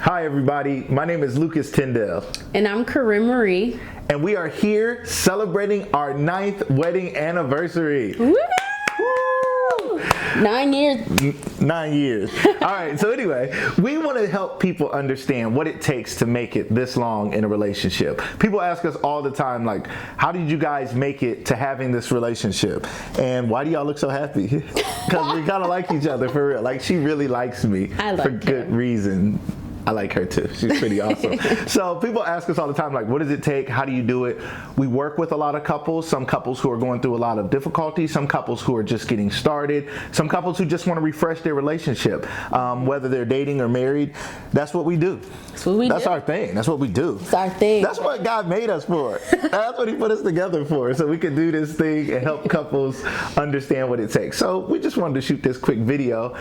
Hi everybody, my name is Lucas Tyndale. And I'm Corine Marie. And we are here celebrating our 9th wedding anniversary. Woo! 9 years. 9 years. All right, so anyway, we want to help people understand what it takes to make it this long in a relationship. People ask us all the time, like, how did you guys make it to having this relationship? And why do y'all look so happy? Because we kind of like each other for real. Like, she really likes me for good reason. I like her too. She's pretty awesome. So people ask us all the time, like, what does it take? How do you do it? We work with a lot of couples, some couples who are going through a lot of difficulty, some couples who are just getting started, some couples who just want to refresh their relationship, whether they're dating or married. That's what we do. That's what we do. That's our thing. That's what we do. It's our thing. That's what God made us for. That's what he put us together for, so we can do this thing and help couples understand what it takes. So we just wanted to shoot this quick video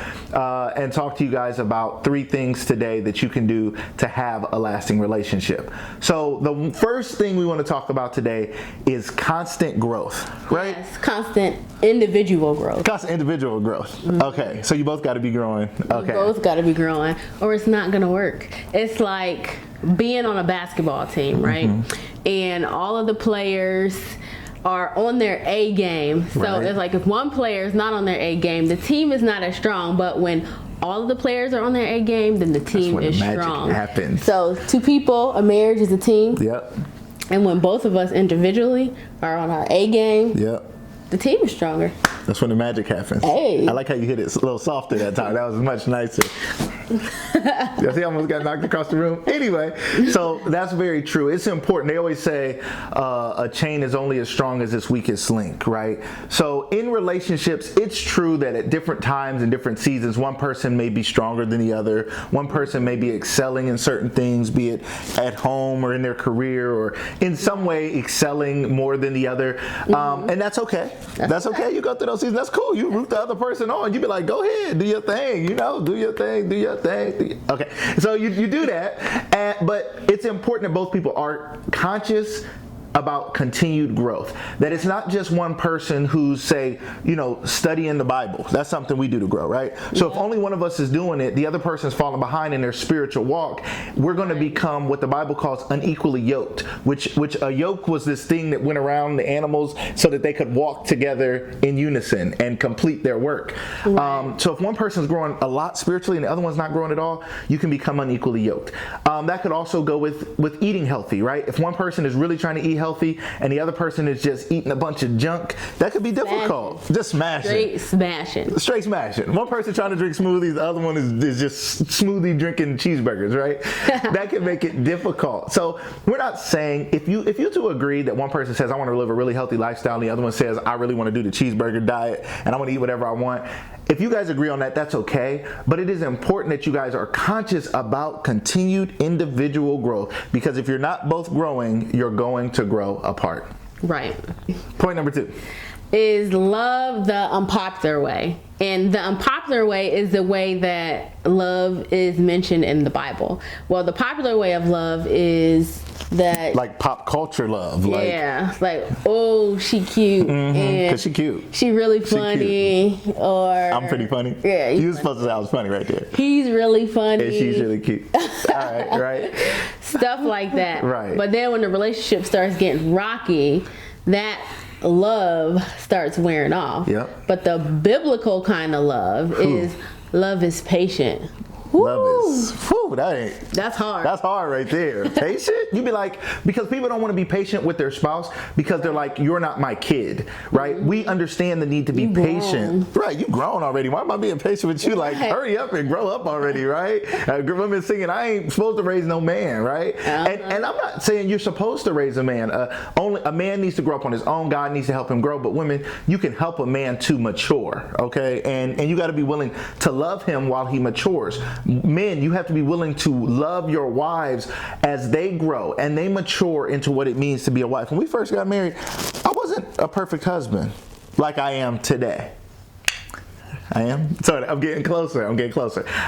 and talk to you guys about 3 things today that you can do to have a lasting relationship. So the first thing we want to talk about today is constant growth, right? Yes, constant individual growth. Constant individual growth. Mm-hmm. Okay, so you both got to be growing. Okay. You both got to be growing, or it's not going to work. It's like being on a basketball team, right? Mm-hmm. And all of the players are on their A game. So It's like if one player is not on their A game, the team is not as strong. But when all of the players are on their A game, then the team is strong. Happens. So 2 people, a marriage is a team. Yep. And when both of us individually are on our A game, yep, the team is stronger. That's when the magic happens. Hey. I like how you hit it a little softer that time. That was much nicer. You see, I almost got knocked across the room. Anyway, so that's very true. It's important. They always say a chain is only as strong as its weakest link, right? So in relationships, it's true that at different times and different seasons, one person may be stronger than the other. One person may be excelling in certain things, be it at home or in their career or in some way excelling more than the other. And that's okay. That's okay. You go through those seasons. That's cool. You root the other person on. You be like, go ahead, do your thing. You know, do your thing, do your thing. Okay, so you do that, but it's important that both people are conscious about continued growth. That it's not just one person who's, say, studying the Bible. That's something we do to grow, right? So if only one of us is doing it, the other person's falling behind in their spiritual walk, we're going to become what the Bible calls unequally yoked, which a yoke was this thing that went around the animals so that they could walk together in unison and complete their work. Right. So if one person's growing a lot spiritually and the other one's not growing at all, you can become unequally yoked. That could also go with eating healthy, right? If one person is really trying to eat healthy and the other person is just eating a bunch of junk, that could be difficult. Just smashing. Straight smashing. One person trying to drink smoothies, the other one is just smoothie drinking cheeseburgers, right? That can make it difficult. So we're not saying, if you two agree that one person says, I want to live a really healthy lifestyle, and the other one says, I really want to do the cheeseburger diet and I want to eat whatever I want. If you guys agree on that, that's okay. But it is important that you guys are conscious about continued individual growth, because if you're not both growing, you're going to grow apart. Right. Point number 2 is love the unpopular way. And the unpopular way is the way that love is mentioned in the Bible. Well, the popular way of love is that, like, pop culture love. Yeah, like, oh, she cute. Mm-hmm, cause she cute. She really funny. Or I'm pretty funny. Yeah, you was supposed to say I was funny right there. He's really funny. And she's really cute. All right. Stuff like that. Right. But then when the relationship starts getting rocky, that love starts wearing off. Yep. But the biblical kind of love is patient. Woo. That's hard. That's hard right there. Patient? You'd be like, because people don't want to be patient with their spouse because they're like, you're not my kid, right? Mm-hmm. We understand the need to be patient. Right, you grown already. Why am I being patient with you? Like, hurry up and grow up already, right? Women singing, I ain't supposed to raise no man, right? And I'm not saying you're supposed to raise a man. Only a man needs to grow up on his own. God needs to help him grow. But women, you can help a man to mature, okay? And you got to be willing to love him while he matures. Men, you have to be willing to love your wives as they grow and they mature into what it means to be a wife. When we first got married, I wasn't a perfect husband like I am today. I am? Sorry, I'm getting closer.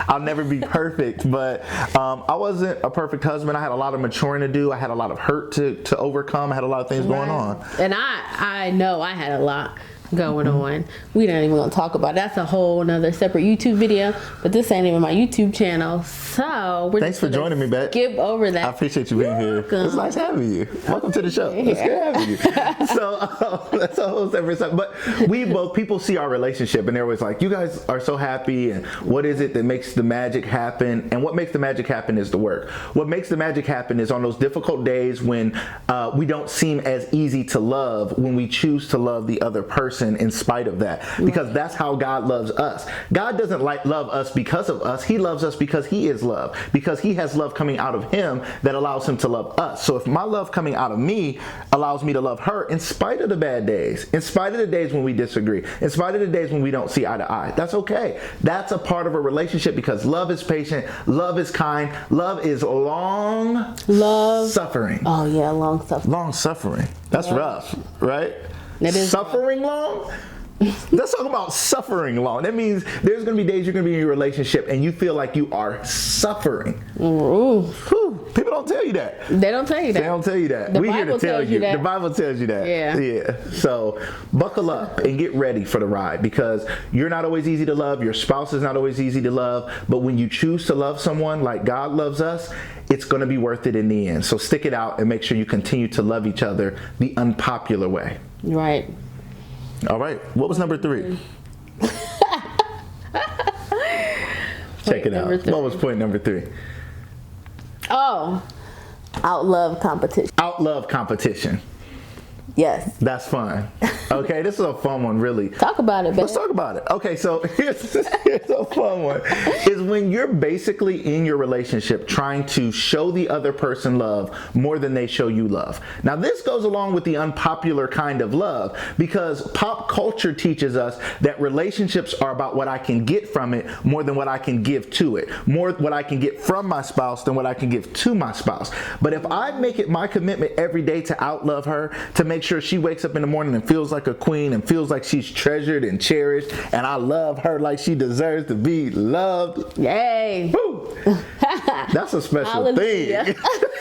I'll never be perfect, but I wasn't a perfect husband. I had a lot of maturing to do. I had a lot of hurt to overcome. I had a lot of things going on. And I know I had a lot. going on. We not even gonna talk about it. That's a whole another separate YouTube video, but this ain't even my YouTube channel. So we're Thanks for joining me, Beck. Skip over that. I appreciate you being here. It's nice having you. Welcome to the show. It's good having you. So that's a whole separate stuff. But people see our relationship and they're always like, you guys are so happy, and what is it that makes the magic happen? And what makes the magic happen is the work. What makes the magic happen is on those difficult days when we don't seem as easy to love, when we choose to love the other person in spite of that, because that's how God loves us. God doesn't love us because of us. He loves us because he is love, because he has love coming out of him that allows him to love us. So if my love coming out of me allows me to love her in spite of the bad days, in spite of the days when we disagree, in spite of the days when we don't see eye to eye, that's okay. That's a part of a relationship, because love is patient, love is kind, love is long suffering. Oh yeah, long suffering. Long suffering. That's rough, right? That is suffering long. Let's talk about suffering long. That means there's going to be days you're going to be in your relationship and you feel like you are suffering. Ooh. People don't tell you that. They don't tell you that. They don't tell you that. The We're here Bible to tell tells you. you that. The Bible tells you that. Yeah. So buckle up and get ready for the ride, because you're not always easy to love. Your spouse is not always easy to love. But when you choose to love someone like God loves us, it's going to be worth it in the end. So stick it out and make sure you continue to love each other the unpopular way. Right. All right. What was number 3? Check it out. What was point number 3? Oh, outlove competition. Outlove competition. Yes. That's fun. Okay, this is a fun one, really. Talk about it, babe. Let's talk about it. Okay, so here's a fun one. Is when you're basically in your relationship trying to show the other person love more than they show you love. Now, this goes along with the unpopular kind of love, because pop culture teaches us that relationships are about what I can get from it more than what I can give to it. More what I can get from my spouse than what I can give to my spouse. But if I make it my commitment every day to outlove her, to make sure she wakes up in the morning and feels like a queen and feels like she's treasured and cherished, and I love her like she deserves to be loved. Yay. Woo. That's a special thing.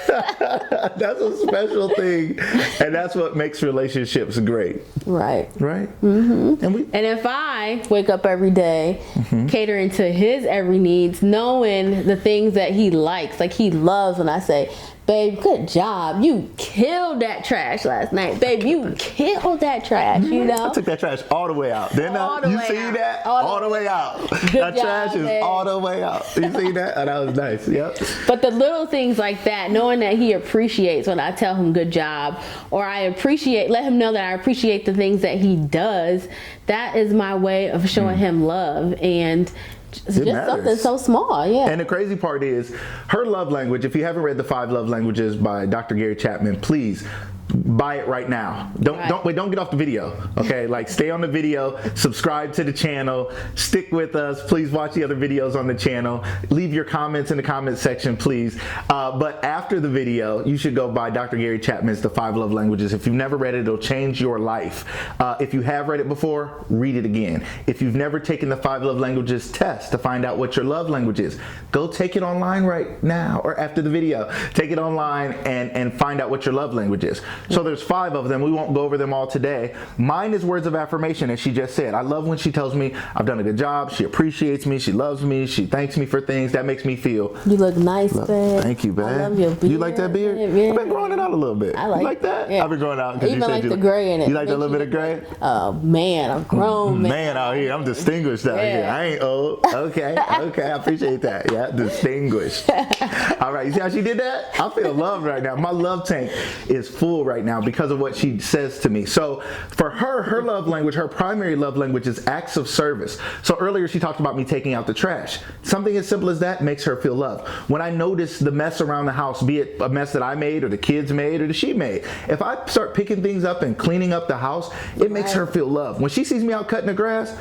That's a special thing. And that's what makes relationships great. Right. Right? Mm-hmm. And if I wake up every day catering to his every needs, knowing the things that he likes, like he loves when I say, babe, good job. You killed that trash last night. Babe, you killed that trash, you know? I took that trash all the way out. Didn't I? You see that? All the way out. That trash is all the way out. You see that? Oh, that was nice. Yep. But the little things like that, knowing that he appreciates when I tell him good job, or let him know that I appreciate the things that he does, that is my way of showing him love. And just something so small, yeah. And the crazy part is her love language. If you haven't read The 5 Love Languages by Dr. Gary Chapman, please buy it right now. Don't get off the video. Okay, like stay on the video, subscribe to the channel, stick with us. Please watch the other videos on the channel. Leave your comments in the comment section, please. But after the video, you should go buy Dr. Gary Chapman's The 5 Love Languages. If you've never read it, it'll change your life. If you have read it before, read it again. If you've never taken the 5 Love Languages test to find out what your love language is, go take it online right now, or after the video. Take it online and find out what your love language is. So there's 5 of them. We won't go over them all today. Mine is words of affirmation, as she just said. I love when she tells me I've done a good job. She appreciates me. She loves me. She thanks me for things. That makes me feel. You look nice, babe. Thank you, babe. I love your beard. You like that beard? Yeah. I've been growing it out a little bit. I you like that? Yeah. I've been growing out because you even said like you the gray in it. You like that little bit of gray? Oh man, I'm grown man out here. I'm distinguished out here. I ain't old. Okay. I appreciate that. Yeah, distinguished. All right. You see how she did that? I feel loved right now. My love tank is full right now because of what she says to me. So for her love language, her primary love language is acts of service. So earlier she talked about me taking out the trash. Something as simple as that makes her feel loved. When I notice the mess around the house, be it a mess that I made or the kids made or that she made, if I start picking things up and cleaning up the house, it makes her feel loved. When she sees me out cutting the grass,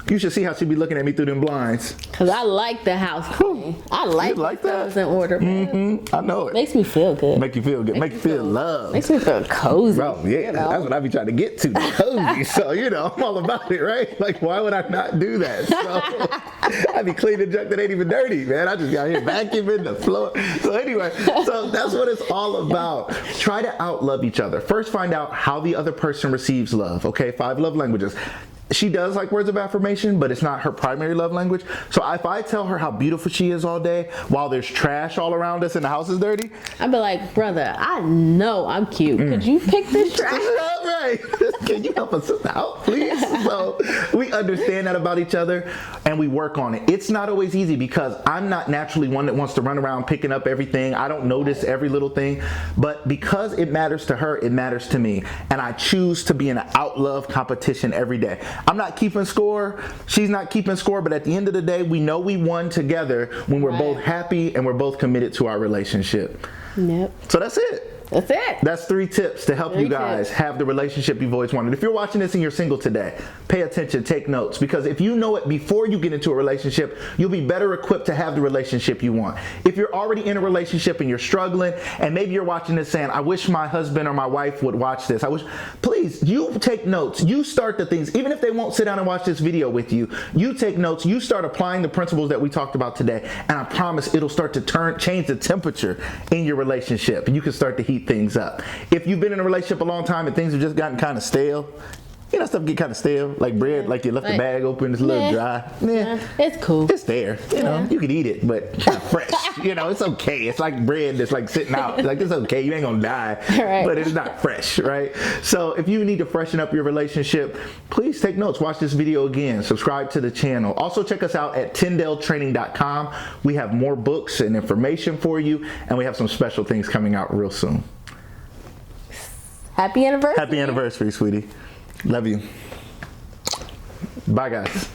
You should see how she be looking at me through them blinds. Cause I like the house clean. I like that? in order, man. I know it. Makes me feel good. Make you feel good. Make you feel loved. Makes me feel cozy. Bro, yeah, that's what I be trying to get to, the cozy. So, I'm all about it, right? Like, why would I not do that? So, I be cleaning junk that ain't even dirty, man. I just got here vacuuming the floor. So anyway, so that's what it's all about. Try to outlove each other. First, find out how the other person receives love, okay? 5 love languages. She does like words of affirmation, but it's not her primary love language. So if I tell her how beautiful she is all day while there's trash all around us and the house is dirty, I'd be like, brother, I know I'm cute. Could you pick this trash? Right. Can you help us out, please? So we understand that about each other and we work on it. It's not always easy because I'm not naturally one that wants to run around picking up everything. I don't notice every little thing, but because it matters to her, it matters to me. And I choose to be in an out love competition every day. I'm not keeping score. She's not keeping score. But at the end of the day, we know we won together when we're both happy and we're both committed to our relationship. Yep. So that's it. That's it. That's 3 tips to help you guys have the relationship you've always wanted. If you're watching this and you're single today, pay attention, take notes, because if you know it before you get into a relationship, you'll be better equipped to have the relationship you want. If you're already in a relationship and you're struggling, and maybe you're watching this saying, I wish my husband or my wife would watch this. Please, you take notes. You start the things, even if they won't sit down and watch this video with you, you take notes, you start applying the principles that we talked about today, and I promise it'll start to change the temperature in your relationship, and you can start to heat things up. If you've been in a relationship a long time and things have just gotten kind of stale, stuff get kind of stale, like bread, like you left the bag open, it's a little dry. Yeah, it's cool. It's there, you can eat it, but it's not fresh. It's okay. It's like bread that's like sitting out. Like, it's okay. You ain't gonna die, right. But it's not fresh, right? So if you need to freshen up your relationship, please take notes. Watch this video again. Subscribe to the channel. Also check us out at tyndaletraining.com. We have more books and information for you, and we have some special things coming out real soon. Happy anniversary. Happy anniversary, sweetie. Love you. Bye, guys.